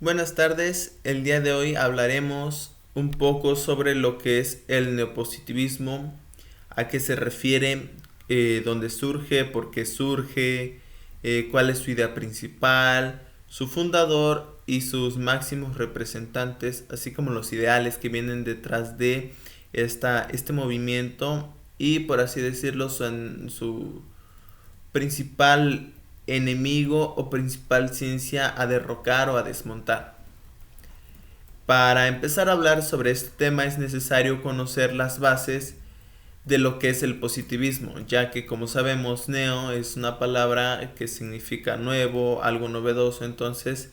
Buenas tardes, el día de hoy hablaremos un poco sobre lo que es el neopositivismo, a qué se refiere, dónde surge, por qué surge, cuál es su idea principal, su fundador y sus máximos representantes, así como los ideales que vienen detrás de este movimiento y por así decirlo su principal enemigo o principal ciencia a derrocar o a desmontar. Para empezar a hablar sobre este tema es necesario conocer las bases de lo que es el positivismo, ya que como sabemos neo es una palabra que significa nuevo, algo novedoso, entonces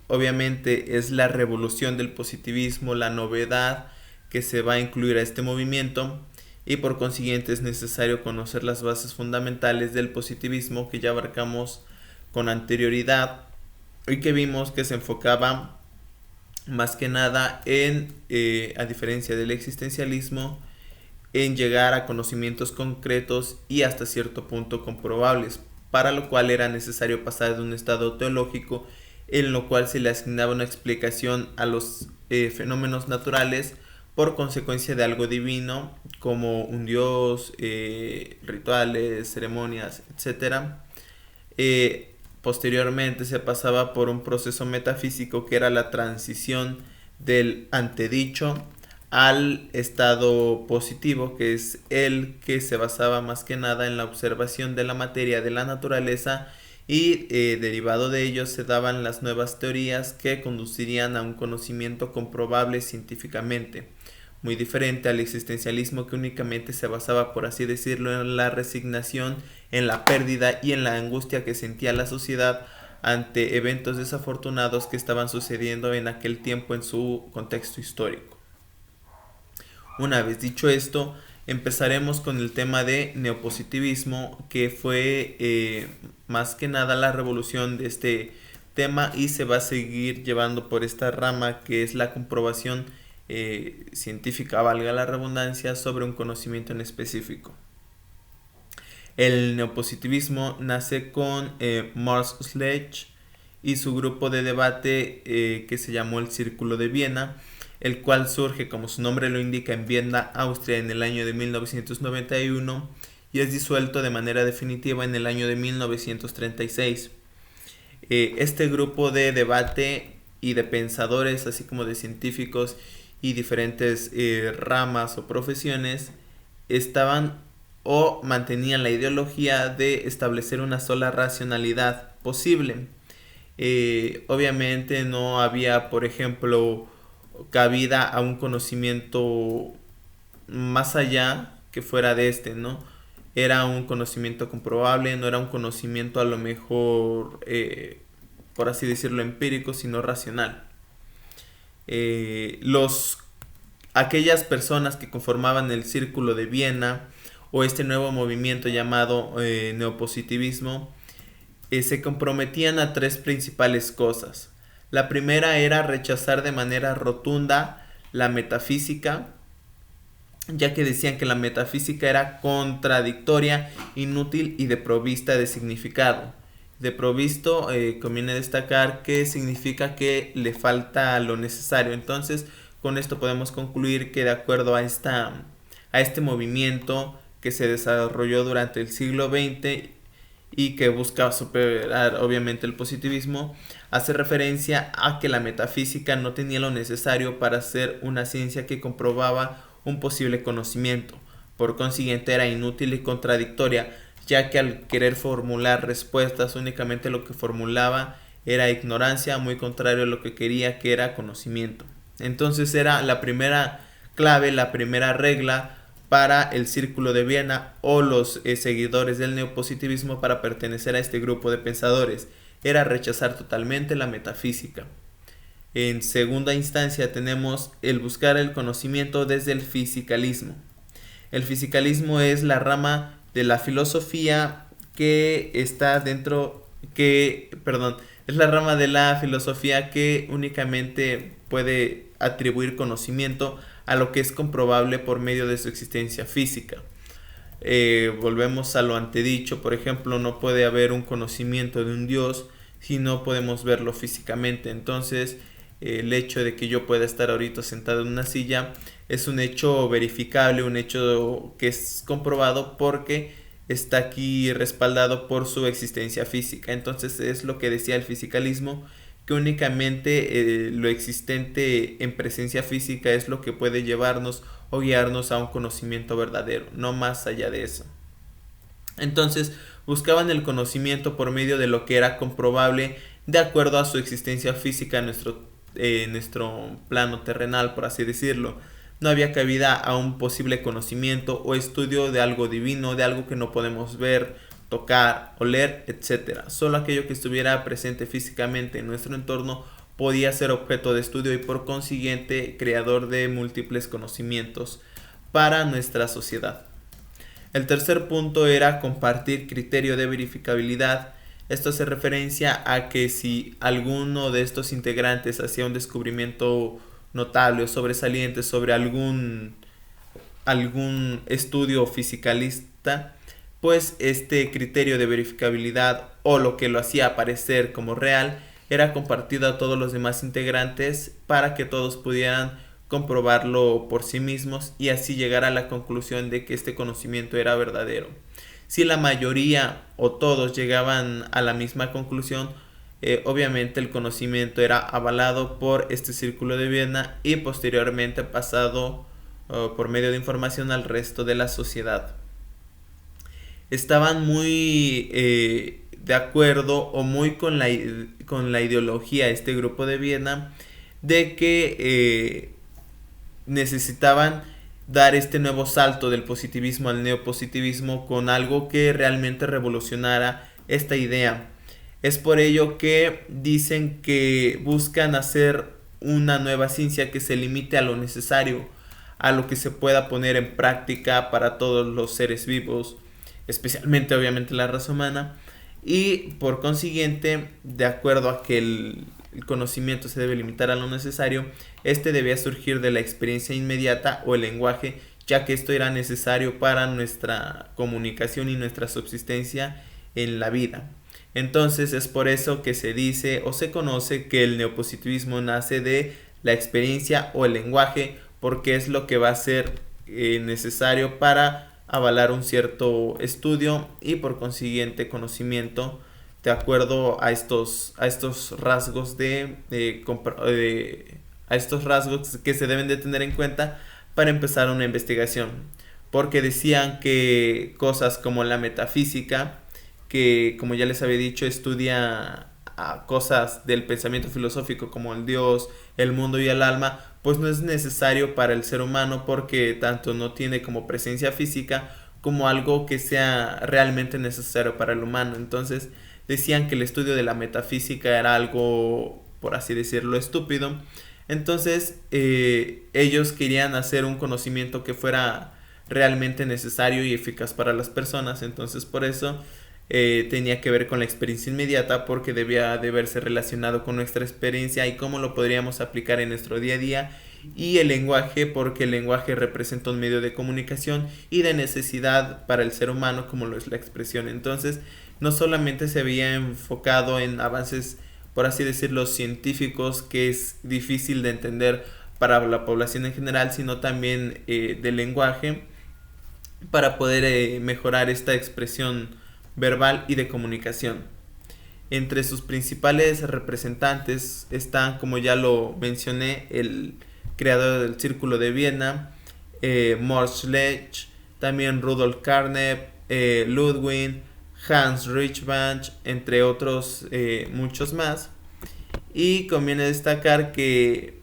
obviamente es la revolución del positivismo, la novedad que se va a incluir a este movimiento y por consiguiente es necesario conocer las bases fundamentales del positivismo que ya abarcamos con anterioridad y que vimos que se enfocaba más que nada en, a diferencia del existencialismo, en llegar a conocimientos concretos y hasta cierto punto comprobables, para lo cual era necesario pasar de un estado teológico en lo cual se le asignaba una explicación a los fenómenos naturales por consecuencia de algo divino como un dios, rituales, ceremonias, etcétera. Posteriormente se pasaba por un proceso metafísico que era la transición del antedicho al estado positivo, que es el que se basaba más que nada en la observación de la materia de la naturaleza y derivado de ello se daban las nuevas teorías que conducirían a un conocimiento comprobable científicamente, muy diferente al existencialismo que únicamente se basaba, por así decirlo, en la resignación, en la pérdida y en la angustia que sentía la sociedad ante eventos desafortunados que estaban sucediendo en aquel tiempo en su contexto histórico. Una vez dicho esto, empezaremos con el tema de neopositivismo, que fue más que nada la revolución de este tema y se va a seguir llevando por esta rama que es la comprobación científica, valga la redundancia, sobre un conocimiento en específico. El neopositivismo nace con Mars Sledge y su grupo de debate que se llamó el Círculo de Viena, el cual surge, como su nombre lo indica, en Viena, Austria, en el año de 1991 y es disuelto de manera definitiva en el año de 1936. Este grupo de debate y de pensadores, así como de científicos y diferentes ramas o profesiones, estaban o mantenían la ideología de establecer una sola racionalidad posible. Obviamente no había, por ejemplo, cabida a un conocimiento más allá que fuera de este, ¿no? Era un conocimiento comprobable, no era un conocimiento a lo mejor, por así decirlo, empírico, sino racional. Los Aquellas personas que conformaban el Círculo de Viena o este nuevo movimiento llamado neopositivismo se comprometían a tres principales cosas. La primera era rechazar de manera rotunda la metafísica, ya que decían que la metafísica era contradictoria, inútil y desprovista de significado. Desprovisto, conviene destacar que significa que le falta lo necesario. Entonces, con esto podemos concluir que de acuerdo a este movimiento que se desarrolló durante el siglo XX y que busca superar obviamente el positivismo, hace referencia a que la metafísica no tenía lo necesario para ser una ciencia que comprobaba un posible conocimiento. Por consiguiente era inútil y contradictoria, ya que al querer formular respuestas únicamente lo que formulaba era ignorancia, muy contrario a lo que quería, que era conocimiento. Entonces era la primera clave, la primera regla para el Círculo de Viena o los seguidores del neopositivismo para pertenecer a este grupo de pensadores. Era rechazar totalmente la metafísica. En segunda instancia tenemos el buscar el conocimiento desde el fisicalismo. El fisicalismo es la rama de la filosofía que está dentro, es la rama de la filosofía que únicamente puede atribuir conocimiento a lo que es comprobable por medio de su existencia física. Volvemos a lo antedicho, por ejemplo, no puede haber un conocimiento de un dios si no podemos verlo físicamente. Entonces, el hecho de que yo pueda estar ahorita sentado en una silla es un hecho verificable, un hecho que es comprobado porque está aquí respaldado por su existencia física. Entonces es lo que decía el fisicalismo, que únicamente lo existente en presencia física es lo que puede llevarnos o guiarnos a un conocimiento verdadero, no más allá de eso. Entonces buscaban el conocimiento por medio de lo que era comprobable de acuerdo a su existencia física en nuestro plano terrenal, por así decirlo. No había cabida a un posible conocimiento o estudio de algo divino, de algo que no podemos ver, tocar, oler, etc. Solo aquello que estuviera presente físicamente en nuestro entorno podía ser objeto de estudio y por consiguiente creador de múltiples conocimientos para nuestra sociedad. El tercer punto era compartir criterio de verificabilidad. Esto hace referencia a que si alguno de estos integrantes hacía un descubrimiento notable o sobresaliente sobre algún estudio fisicalista, pues este criterio de verificabilidad o lo que lo hacía aparecer como real era compartido a todos los demás integrantes para que todos pudieran comprobarlo por sí mismos y así llegar a la conclusión de que este conocimiento era verdadero. Si la mayoría o todos llegaban a la misma conclusión, obviamente el conocimiento era avalado por este círculo de Viena y posteriormente pasado por medio de información al resto de la sociedad. Estaban muy de acuerdo o muy con la ideología este grupo de Viena de que necesitaban dar este nuevo salto del positivismo al neopositivismo con algo que realmente revolucionara esta idea. Es por ello que dicen que buscan hacer una nueva ciencia que se limite a lo necesario, a lo que se pueda poner en práctica para todos los seres vivos, especialmente obviamente la raza humana, y por consiguiente, de acuerdo a que el conocimiento se debe limitar a lo necesario, este debía surgir de la experiencia inmediata o el lenguaje, ya que esto era necesario para nuestra comunicación y nuestra subsistencia en la vida. Entonces es por eso que se dice o se conoce que el neopositivismo nace de la experiencia o el lenguaje, porque es lo que va a ser necesario para avalar un cierto estudio y por consiguiente conocimiento de acuerdo a estos rasgos a estos rasgos que se deben de tener en cuenta para empezar una investigación, porque decían que cosas como la metafísica, que como ya les había dicho estudia a cosas del pensamiento filosófico como el Dios, el mundo y el alma, pues no es necesario para el ser humano porque tanto no tiene como presencia física como algo que sea realmente necesario para el humano. Entonces decían que el estudio de la metafísica era algo, por así decirlo, estúpido. Entonces ellos querían hacer un conocimiento que fuera realmente necesario y eficaz para las personas. Entonces por eso tenía que ver con la experiencia inmediata, porque debía de verse relacionado con nuestra experiencia y cómo lo podríamos aplicar en nuestro día a día, y el lenguaje porque el lenguaje representa un medio de comunicación y de necesidad para el ser humano como lo es la expresión. Entonces no solamente se había enfocado en avances, por así decirlo, científicos, que es difícil de entender para la población en general, sino también del lenguaje para poder mejorar esta expresión verbal y de comunicación. Entre sus principales representantes están, como ya lo mencioné, el creador del Círculo de Viena, Mort Schlecht, también Rudolf Carnap, Ludwig, Hans Rauschenbach, entre otros muchos más. Y conviene destacar que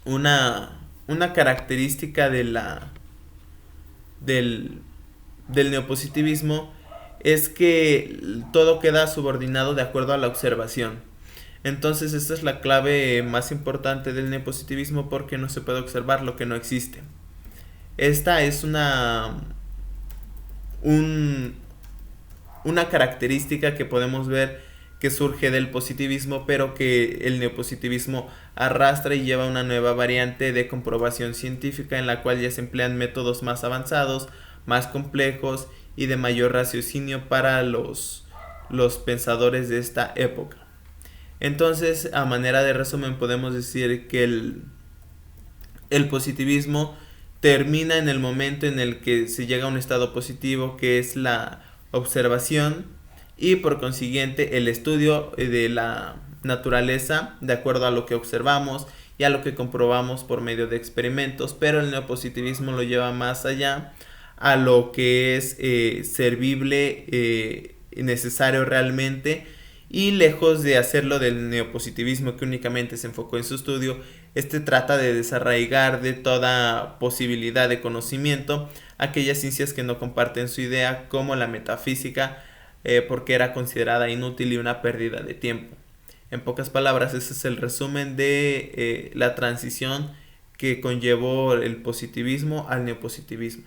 una característica del neopositivismo es que todo queda subordinado de acuerdo a la observación. Entonces esta es la clave más importante del neopositivismo, porque no se puede observar lo que no existe. Esta es una característica que podemos ver que surge del positivismo, pero que el neopositivismo arrastra y lleva una nueva variante de comprobación científica en la cual ya se emplean métodos más avanzados, más complejos y de mayor raciocinio para los los pensadores de esta época. Entonces, a manera de resumen, podemos decir que el positivismo termina en el momento en el que se llega a un estado positivo, que es la observación y por consiguiente el estudio de la naturaleza de acuerdo a lo que observamos y a lo que comprobamos por medio de experimentos, pero el neopositivismo lo lleva más allá a lo que es servible, necesario realmente, y lejos de hacerlo del neopositivismo que únicamente se enfocó en su estudio, este trata de desarraigar de toda posibilidad de conocimiento aquellas ciencias que no comparten su idea, como la metafísica, porque era considerada inútil y una pérdida de tiempo. En pocas palabras, ese es el resumen de la transición que conllevó el positivismo al neopositivismo.